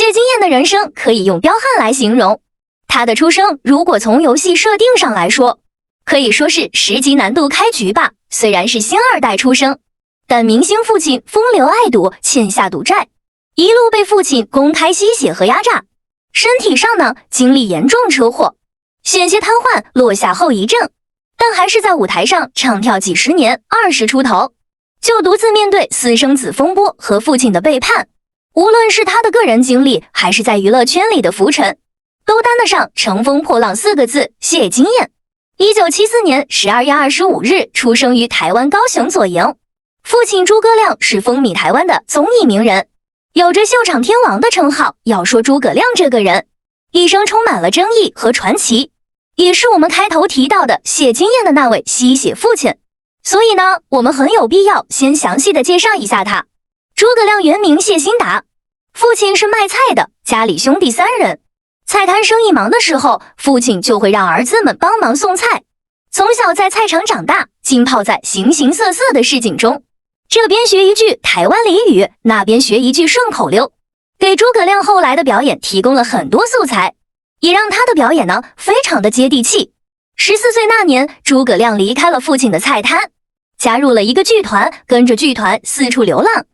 谢金燕的人生可以用彪悍来形容。她的出生如果从游戏设定上来说，可以说是10级难度开局吧。虽然是星二代出生，但明星父亲风流爱赌，欠下赌债，一路被父亲公开吸血和压榨，身体上呢经历严重车祸，险些瘫痪，落下后遗症，但还是在舞台上唱跳几十年，20出头就独自面对私生子风波和父亲的背叛。无论是他的个人经历，还是在娱乐圈里的浮沉，都担得上乘风破浪4个字。谢金燕1974年12月25日出生于台湾高雄左营，父亲诸葛亮是风靡台湾的综艺名人，有着秀场天王的称号。要说诸葛亮这个人，一生充满了争议和传奇，也是我们开头提到的谢金燕的那位吸血父亲。所以呢，我们很有必要先详细的介绍一下他。诸葛亮原名谢新达，父亲是卖菜的，家里兄弟3人，菜摊生意忙的时候，父亲就会让儿子们帮忙送菜。从小在菜场长大，浸泡在形形色色的市井中，这边学一句台湾俚语，那边学一句顺口溜，给诸葛亮后来的表演提供了很多素材，也让他的表演呢非常的接地气。14岁那年，诸葛亮离开了父亲的菜摊，加入了一个剧团，跟着剧团四处流浪。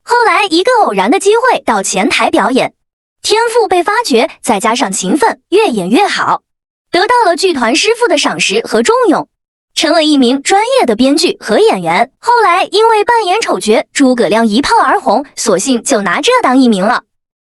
后来一个偶然的机会到前台表演，天赋被发掘，再加上勤奋，越演越好，得到了剧团师傅的赏识和重用，成了一名专业的编剧和演员。后来因为扮演丑角，诸葛亮一炮而红，索性就拿这当艺名了。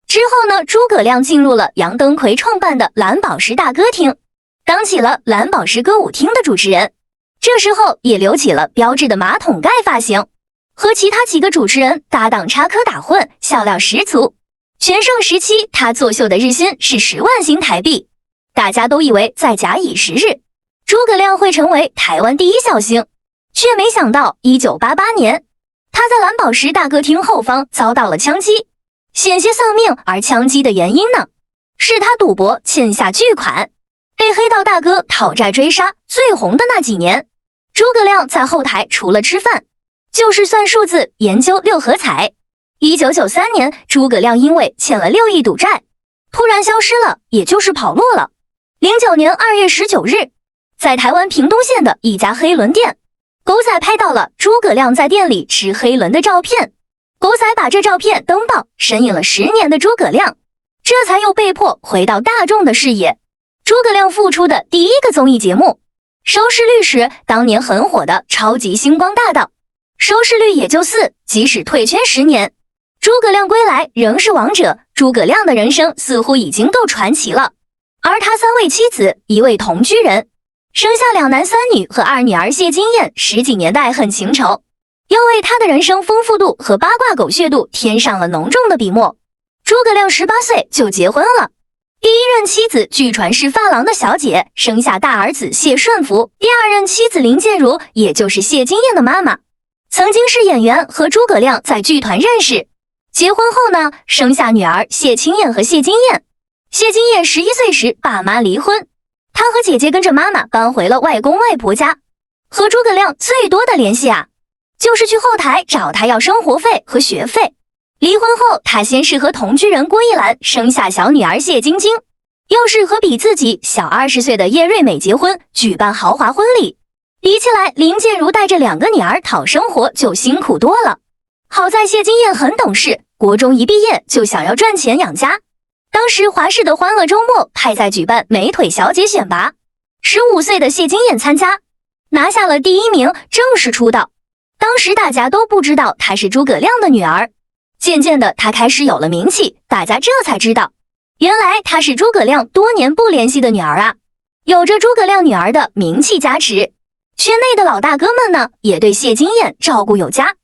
之后呢，诸葛亮进入了杨登魁创办的蓝宝石大歌厅，当起了蓝宝石歌舞厅的主持人。这时候也留起了标志的马桶盖发型，和其他几个主持人搭档插科打诨，笑料十足。全盛时期，他作秀的日薪是10万新台币，大家都以为在假以时日，诸葛亮会成为台湾第一小星，却没想到1988年，他在蓝宝石大歌厅后方遭到了枪击，险些丧命。而枪击的原因呢，是他赌博欠下巨款，被黑道大哥讨债追杀。最红的那几年，诸葛亮在后台除了吃饭，就是算数字，研究六合彩。1993年，诸葛亮因为欠了6亿赌债，突然消失了，也就是跑路了。09年2月19日，在台湾屏东县的一家黑轮店，狗仔拍到了诸葛亮在店里吃黑轮的照片。狗仔把这照片登报，神隐了10年的诸葛亮，这才又被迫回到大众的视野。诸葛亮复出的第一个综艺节目，收视率是当年很火的超级星光大道，收视率也就4，即使退圈10年，诸葛亮归来仍是王者。诸葛亮的人生似乎已经够传奇了，而他3位妻子，1位同居人，生下2男3女和2女儿谢金燕，10几年的爱恨情仇，又为他的人生丰富度和八卦狗血度添上了浓重的笔墨。诸葛亮18岁就结婚了，第一任妻子据传是发廊的小姐，生下大儿子谢顺福。第二任妻子林建如，也就是谢金燕的妈妈，曾经是演员，和诸葛亮在剧团认识。结婚后呢，生下女儿谢清燕和谢金燕。谢金燕11岁时爸妈离婚，她和姐姐跟着妈妈搬回了外公外婆家。和诸葛亮最多的联系啊，就是去后台找他要生活费和学费。离婚后，他先是和同居人郭一兰生下小女儿谢晶晶，又是和比自己小20岁的叶瑞美结婚，举办豪华婚礼。比起来，林建如带着2个女儿讨生活就辛苦多了。好在谢金燕很懂事，国中一毕业就想要赚钱养家。当时华视的欢乐周末还在举办美腿小姐选拔，15岁的谢金燕参加，拿下了第1名，正式出道。当时大家都不知道她是诸葛亮的女儿，渐渐的她开始有了名气，大家这才知道，原来她是诸葛亮多年不联系的女儿啊。有着诸葛亮女儿的名气加持，圈内的老大哥们呢，也对谢金燕照顾有加，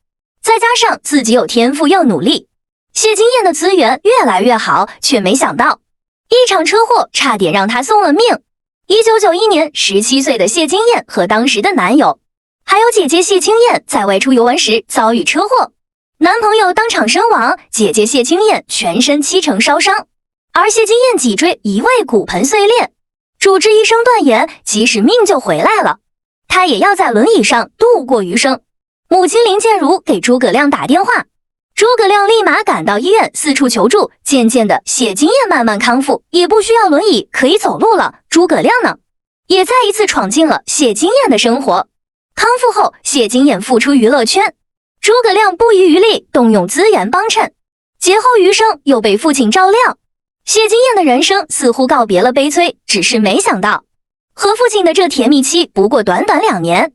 再加上自己有天赋又努力，谢金燕的资源越来越好。却没想到一场车祸差点让她送了命。1991年17岁的谢金燕和当时的男友还有姐姐谢清燕在外出游玩时遭遇车祸，男朋友当场身亡，姐姐谢清燕全身70%烧伤，而谢金燕脊椎移位骨盆碎裂，主治医生断言即使命就回来了，她也要在轮椅上度过余生。母亲林建如给诸葛亮打电话，诸葛亮立马赶到医院四处求助，渐渐的谢金燕慢慢康复，也不需要轮椅，可以走路了。诸葛亮呢，也再一次闯进了谢金燕的生活。康复后，谢金燕复出娱乐圈，诸葛亮不遗余力动用资源帮衬。劫后余生又被父亲照料，谢金燕的人生似乎告别了悲催，只是没想到和父亲的这甜蜜期不过短短2年。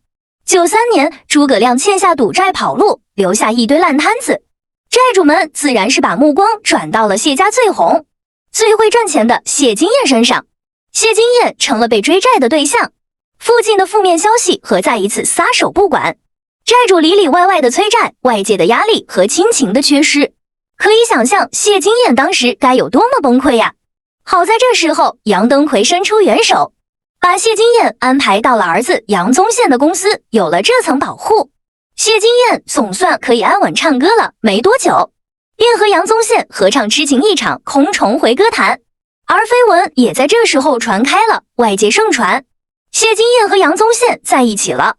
93年，诸葛亮欠下赌债跑路，留下一堆烂摊子。债主们自然是把目光转到了谢家最红、最会赚钱的谢金燕身上。谢金燕成了被追债的对象，父亲的负面消息和再一次撒手不管，债主里里外外的催债，外界的压力和亲情的缺失，可以想象谢金燕当时该有多么崩溃呀！好在这时候杨登魁伸出援手，把谢金燕安排到了儿子杨宗宪的公司，有了这层保护，谢金燕总算可以安稳唱歌了。没多久，便和杨宗宪合唱痴情一场，空重回歌坛。而绯闻也在这时候传开了，外界盛传谢金燕和杨宗宪在一起了。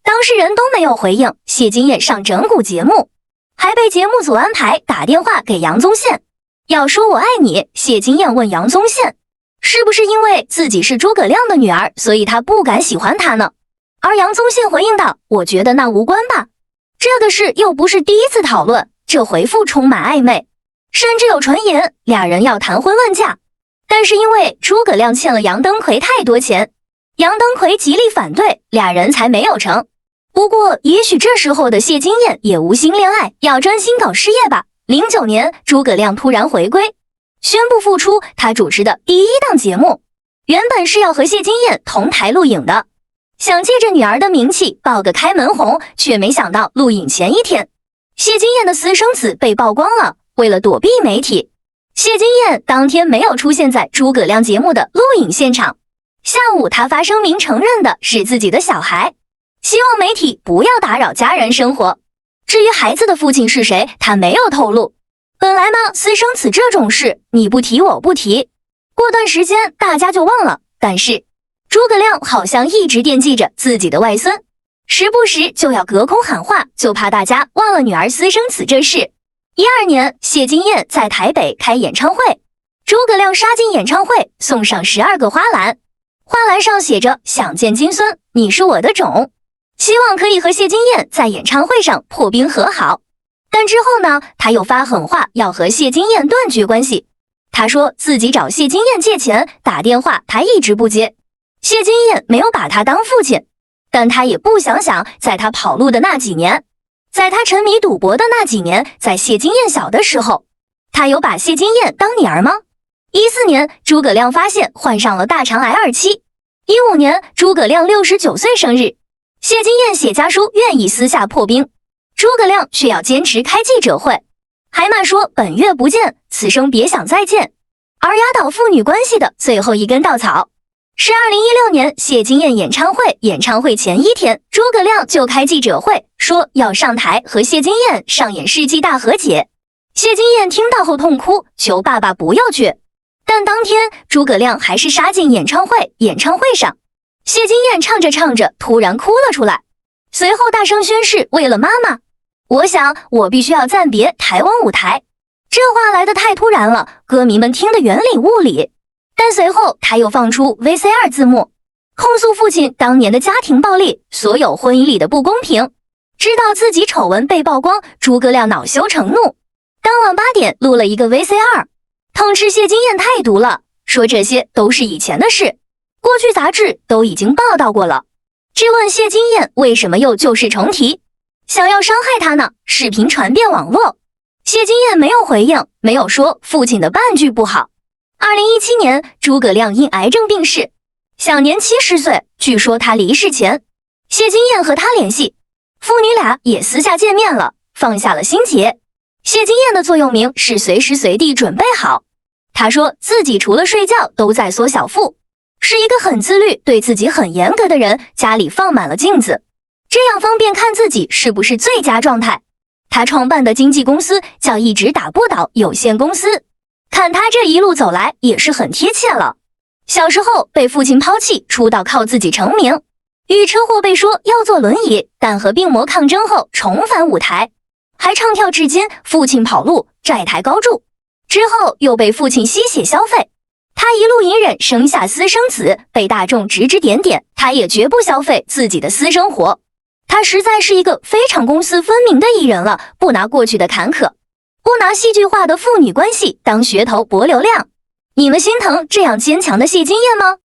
当事人都没有回应，谢金燕上整蛊节目，还被节目组安排打电话给杨宗宪，要说我爱你。谢金燕问杨宗宪，是不是因为自己是诸葛亮的女儿，所以他不敢喜欢他呢？而杨宗宪回应道，我觉得那无关吧，这个事又不是第一次讨论。这回复充满暧昧，甚至有传言俩人要谈婚论嫁，但是因为诸葛亮欠了杨登魁太多钱，杨登魁极力反对，俩人才没有成。不过也许这时候的谢金燕也无心恋爱，要专心搞事业吧。09年，诸葛亮突然回归，宣布复出他主持的第1档节目，原本是要和谢金燕同台录影的，想借着女儿的名气报个开门红，却没想到录影前一天，谢金燕的私生子被曝光了。为了躲避媒体，谢金燕当天没有出现在诸葛亮节目的录影现场。下午，她发声明承认的是自己的小孩，希望媒体不要打扰家人生活。至于孩子的父亲是谁，她没有透露。本来嘛，私生子这种事，你不提我不提，过段时间大家就忘了。但是诸葛亮好像一直惦记着自己的外孙，时不时就要隔空喊话，就怕大家忘了女儿私生子这事。12年，谢金燕在台北开演唱会，诸葛亮杀进演唱会，送上12个花篮，花篮上写着想见金孙，你是我的种，希望可以和谢金燕在演唱会上破冰和好。但之后呢，他又发狠话要和谢金燕断绝关系。他说自己找谢金燕借钱，打电话他一直不接，谢金燕没有把他当父亲，但他也不想在他跑路的那几年，在他沉迷赌博的那几年，在谢金燕小的时候，他有把谢金燕当女儿吗？14年，诸葛亮发现患上了大肠癌2期。15年，诸葛亮69岁生日，谢金燕写家书愿意私下破冰，诸葛亮却要坚持开记者会，还骂说本月不见，此生别想再见。而压倒父女关系的最后一根稻草是2016年谢金燕演唱会前1天，诸葛亮就开记者会说要上台和谢金燕上演世纪大和解。谢金燕听到后痛哭，求爸爸不要去。但当天诸葛亮还是杀进演唱会上，谢金燕唱着唱着突然哭了出来，随后大声宣誓为了妈妈，我想我必须要暂别台湾舞台。这话来得太突然了，歌迷们听得云里雾里。但随后他又放出 VCR 字幕，控诉父亲当年的家庭暴力，所有婚姻里的不公平。知道自己丑闻被曝光，诸葛亮恼羞成怒，当晚8点录了一个 VCR， 痛斥谢金燕太毒了，说这些都是以前的事，过去杂志都已经报道过了。质问谢金燕为什么又旧事重提，想要伤害他呢？视频传遍网络，谢金燕没有回应，没有说父亲的半句不好。2017年，诸葛亮因癌症病逝，享年70岁。据说他离世前，谢金燕和他联系，父女俩也私下见面了，放下了心结。谢金燕的座右铭是随时随地准备好。他说自己除了睡觉都在缩小腹，是一个很自律、对自己很严格的人，家里放满了镜子，这样方便看自己是不是最佳状态。他创办的经纪公司叫一直打不倒有限公司，看他这一路走来也是很贴切了。小时候被父亲抛弃，出道靠自己成名，遇车祸被说要坐轮椅，但和病魔抗争后重返舞台，还唱跳至今，父亲跑路，债台高筑。之后又被父亲吸血消费，他一路隐忍，生下私生子，被大众指指点点，他也绝不消费自己的私生活。他实在是一个非常公私分明的艺人了，不拿过去的坎坷，不拿戏剧化的父女关系当噱头博流量。你们心疼这样坚强的谢金燕吗？